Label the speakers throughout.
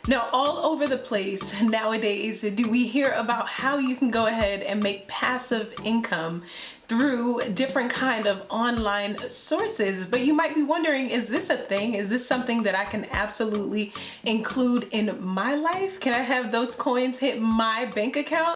Speaker 1: Now, all over the place nowadays, do we hear about how you can go ahead and make passive income through different kind of online sources? But you might be wondering, is this a thing? Is this something that I can absolutely include in my life? Can I have those coins hit my bank account?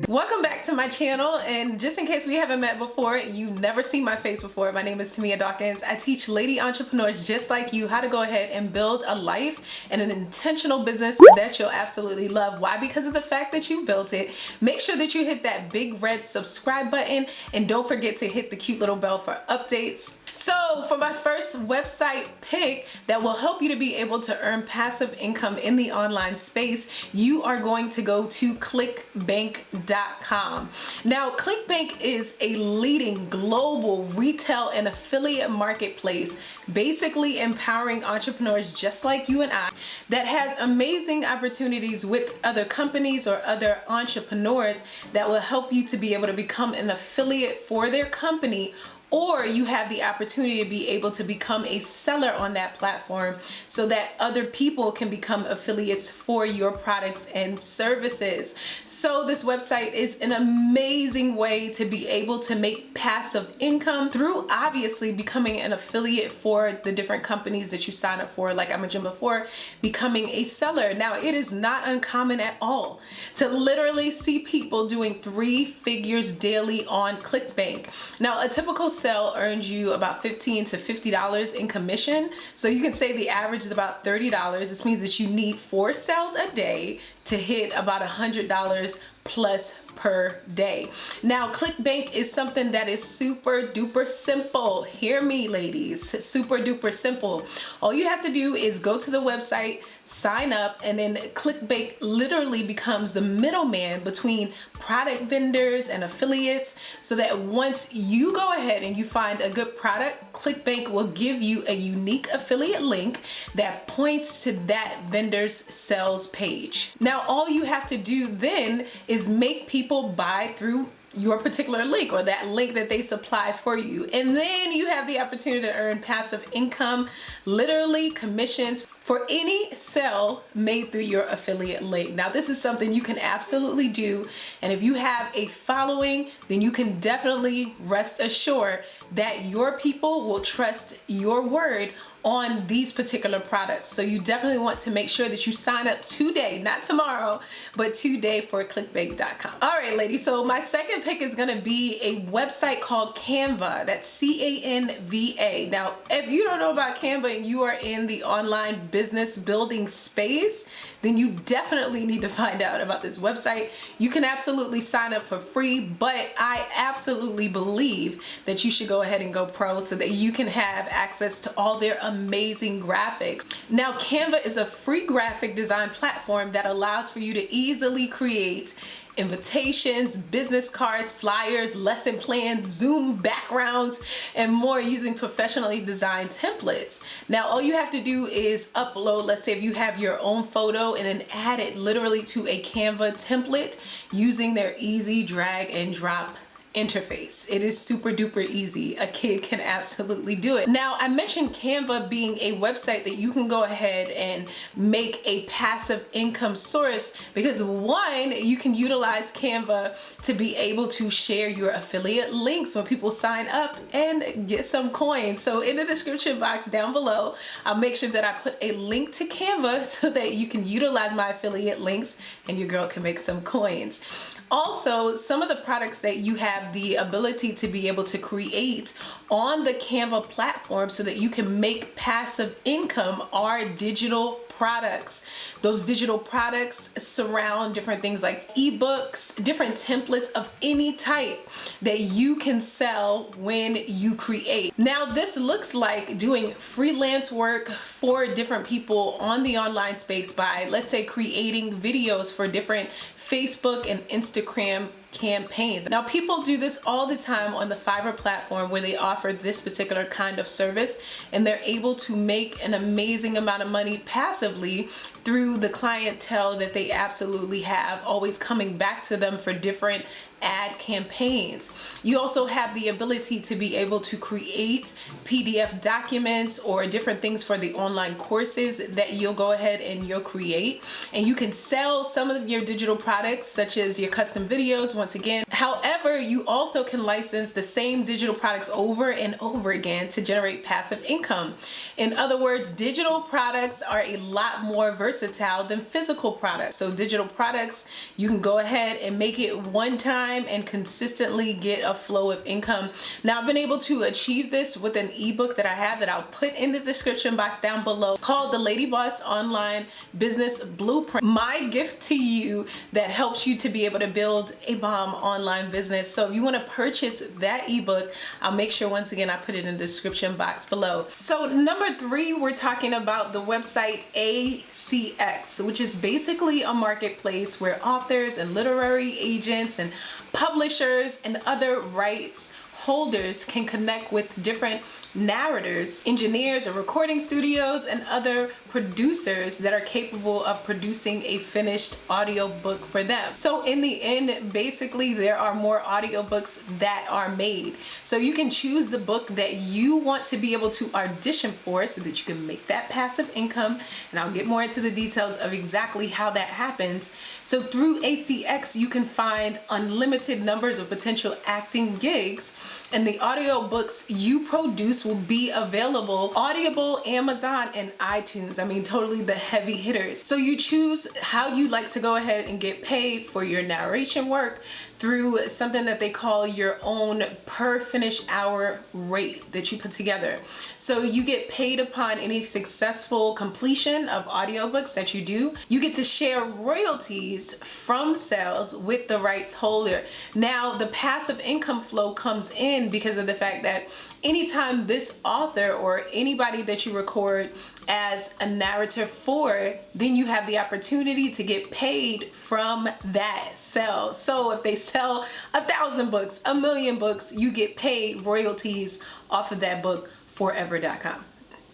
Speaker 1: Welcome back to my channel, and just in case we haven't met before, you've never seen my face before, my name is Tamia Dawkins. I teach lady entrepreneurs just like you how to go ahead and build a life and an intentional business that you'll absolutely love. Why? Because of the fact that you built it. Make sure that you hit that big red subscribe button, and don't forget to hit the cute little bell for updates. So for my first website pick that will help you to be able to earn passive income in the online space, you are going to go to clickbank.com. Now, Clickbank is a leading global retail and affiliate marketplace, basically empowering entrepreneurs just like you and I, that has amazing opportunities with other companies or other entrepreneurs that will help you to be able to become an affiliate for their company, or you have the opportunity to be able to become a seller on that platform so that other people can become affiliates for your products and services. So this website is an amazing way to be able to make passive income through obviously becoming an affiliate for the different companies that you sign up for, like I mentioned before, becoming a seller. Now, it is not uncommon at all to literally see people doing 3 figures daily on Clickbank. Now, a typical sell earns you about $15 to $50 in commission. So you can say the average is about $30. This means that you need 4 sales a day to hit about $100 plus per day. Now, Clickbank is something that is super duper simple. Hear me, ladies, super duper simple. All you have to do is go to the website, sign up, and then Clickbank literally becomes the middleman between product vendors and affiliates, so that once you go ahead and you find a good product, Clickbank will give you a unique affiliate link that points to that vendor's sales page. Now, all you have to do then is make people buy through your particular link or that link that they supply for you. And then you have the opportunity to earn passive income, literally commissions for any sale made through your affiliate link. Now, this is something you can absolutely do. And if you have a following, then you can definitely rest assured that your people will trust your word on these particular products. So you definitely want to make sure that you sign up today, not tomorrow, but today for clickbank.com. All right, ladies, so my second pick is gonna be a website called Canva. That's C-A-N-V-A. Now, if you don't know about Canva and you are in the online business building space, then you definitely need to find out about this website. You can absolutely sign up for free, but I absolutely believe that you should go ahead and go pro so that you can have access to all their amazing graphics. Now, Canva is a free graphic design platform that allows for you to easily create invitations, business cards, flyers, lesson plans, Zoom backgrounds, and more using professionally designed templates. Now, all you have to do is upload, let's say if you have your own photo, and then add it literally to a Canva template using their easy drag and drop interface. It is super duper easy. A kid can absolutely do it. Now, I mentioned Canva being a website that you can go ahead and make a passive income source because, one, you can utilize Canva to be able to share your affiliate links when people sign up and get some coins. So in the description box down below, I'll make sure that I put a link to Canva so that you can utilize my affiliate links and your girl can make some coins. Also, some of the products that you have the ability to be able to create on the Canva platform so that you can make passive income are digital products. Those digital products surround different things like ebooks, different templates of any type that you can sell when you create. Now, this looks like doing freelance work for different people on the online space by, let's say, creating videos for different Facebook and Instagram campaigns. Now, people do this all the time on the Fiverr platform where they offer this particular kind of service, and they're able to make an amazing amount of money passively through the clientele that they absolutely have, always coming back to them for different ad campaigns. You also have the ability to be able to create PDF documents or different things for the online courses that you'll go ahead and you'll create. And you can sell some of your digital products, such as your custom videos, once again. However, you also can license the same digital products over and over again to generate passive income. In other words, digital products are a lot more versatile than physical products. So digital products, you can go ahead and make it one time and consistently get a flow of income. Now, I've been able to achieve this with an ebook that I have that I'll put in the description box down below, called the Lady Boss Online Business Blueprint. My gift to you that helps you to be able to build a bomb online business. So if you want to purchase that ebook, I'll make sure once again I put it in the description box below. So number 3, we're talking about the website ACX, which is basically a marketplace where authors and literary agents and publishers and other rights holders can connect with different narrators, engineers, or recording studios and other producers that are capable of producing a finished audiobook for them. So in the end, basically there are more audiobooks that are made. So you can choose the book that you want to be able to audition for so that you can make that passive income. And I'll get more into the details of exactly how that happens. So through ACX, you can find unlimited numbers of potential acting gigs, and the audiobooks you produce will be available Audible, Amazon, and iTunes. I mean, totally the heavy hitters. So you choose how you like to go ahead and get paid for your narration work through something that they call your own per finished hour rate that you put together. So you get paid upon any successful completion of audiobooks that you do. You get to share royalties from sales with the rights holder. Now, the passive income flow comes in because of the fact that anytime this author or anybody that you record as a narrator for, then you have the opportunity to get paid from that sale. So if they sell 1,000 books, 1,000,000 books, you get paid royalties off of that book forever.com.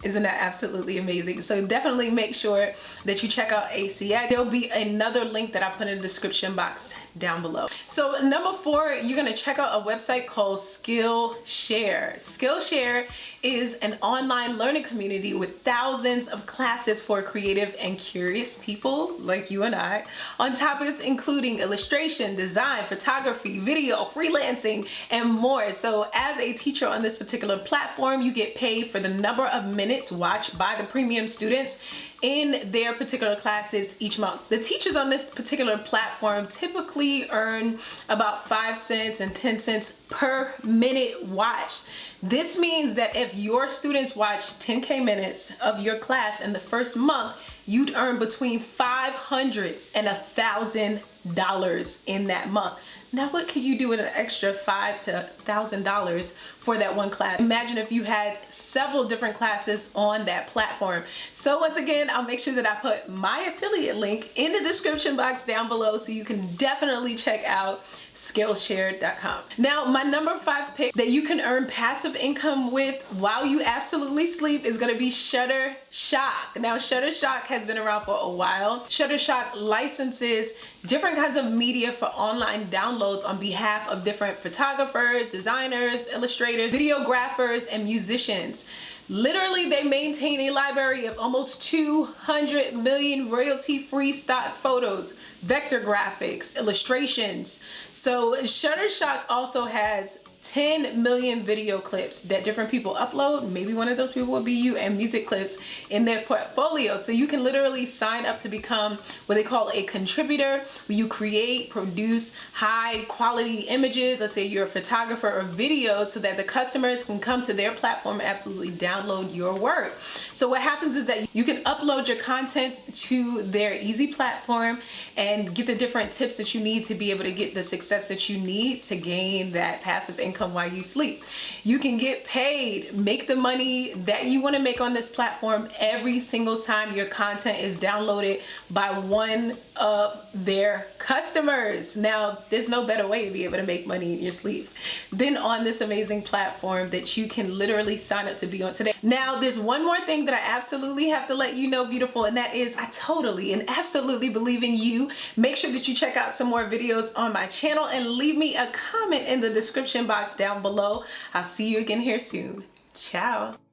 Speaker 1: Isn't that absolutely amazing? So definitely make sure that you check out ACX. There'll be another link that I put in the description box down below. So number 4, you're gonna check out a website called Skillshare. Skillshare is an online learning community with thousands of classes for creative and curious people like you and I on topics including illustration, design, photography, video, freelancing, and more. So as a teacher on this particular platform, you get paid for the number of minutes watched by the premium students in their particular classes each month. The teachers on this particular platform typically earn about 5 cents and 10 cents per minute watched. This means that if your students watch 10K minutes of your class in the first month, you'd earn between $500 and $1,000 in that month. Now, what could you do with an extra $500 to $1,000 for that one class? Imagine if you had several different classes on that platform. So once again, I'll make sure that I put my affiliate link in the description box down below so you can definitely check out Skillshare.com. Now, my number 5 pick that you can earn passive income with while you absolutely sleep is gonna be Shutterstock. Now, Shutterstock has been around for a while. Shutterstock licenses different kinds of media for online downloads on behalf of different photographers, designers, illustrators, videographers, and musicians. Literally, they maintain a library of almost 200 million royalty-free stock photos, vector graphics, illustrations. So Shutterstock also has 10 million video clips that different people upload. Maybe one of those people will be you, and music clips in their portfolio. So you can literally sign up to become what they call a contributor, where you create, produce high quality images. Let's say you're a photographer or videos, so that the customers can come to their platform and absolutely download your work. So what happens is that you can upload your content to their easy platform and get the different tips that you need to be able to get the success that you need to gain that passive income income while you sleep. You can get paid, make the money that you want to make on this platform every single time your content is downloaded by one of their customers. Now, there's no better way to be able to make money in your sleep than on this amazing platform that you can literally sign up to be on today. Now, there's one more thing that I absolutely have to let you know, beautiful, and that is I totally and absolutely believe in you. Make sure that you check out some more videos on my channel and leave me a comment in the description box down below. I'll see you again here soon. Ciao.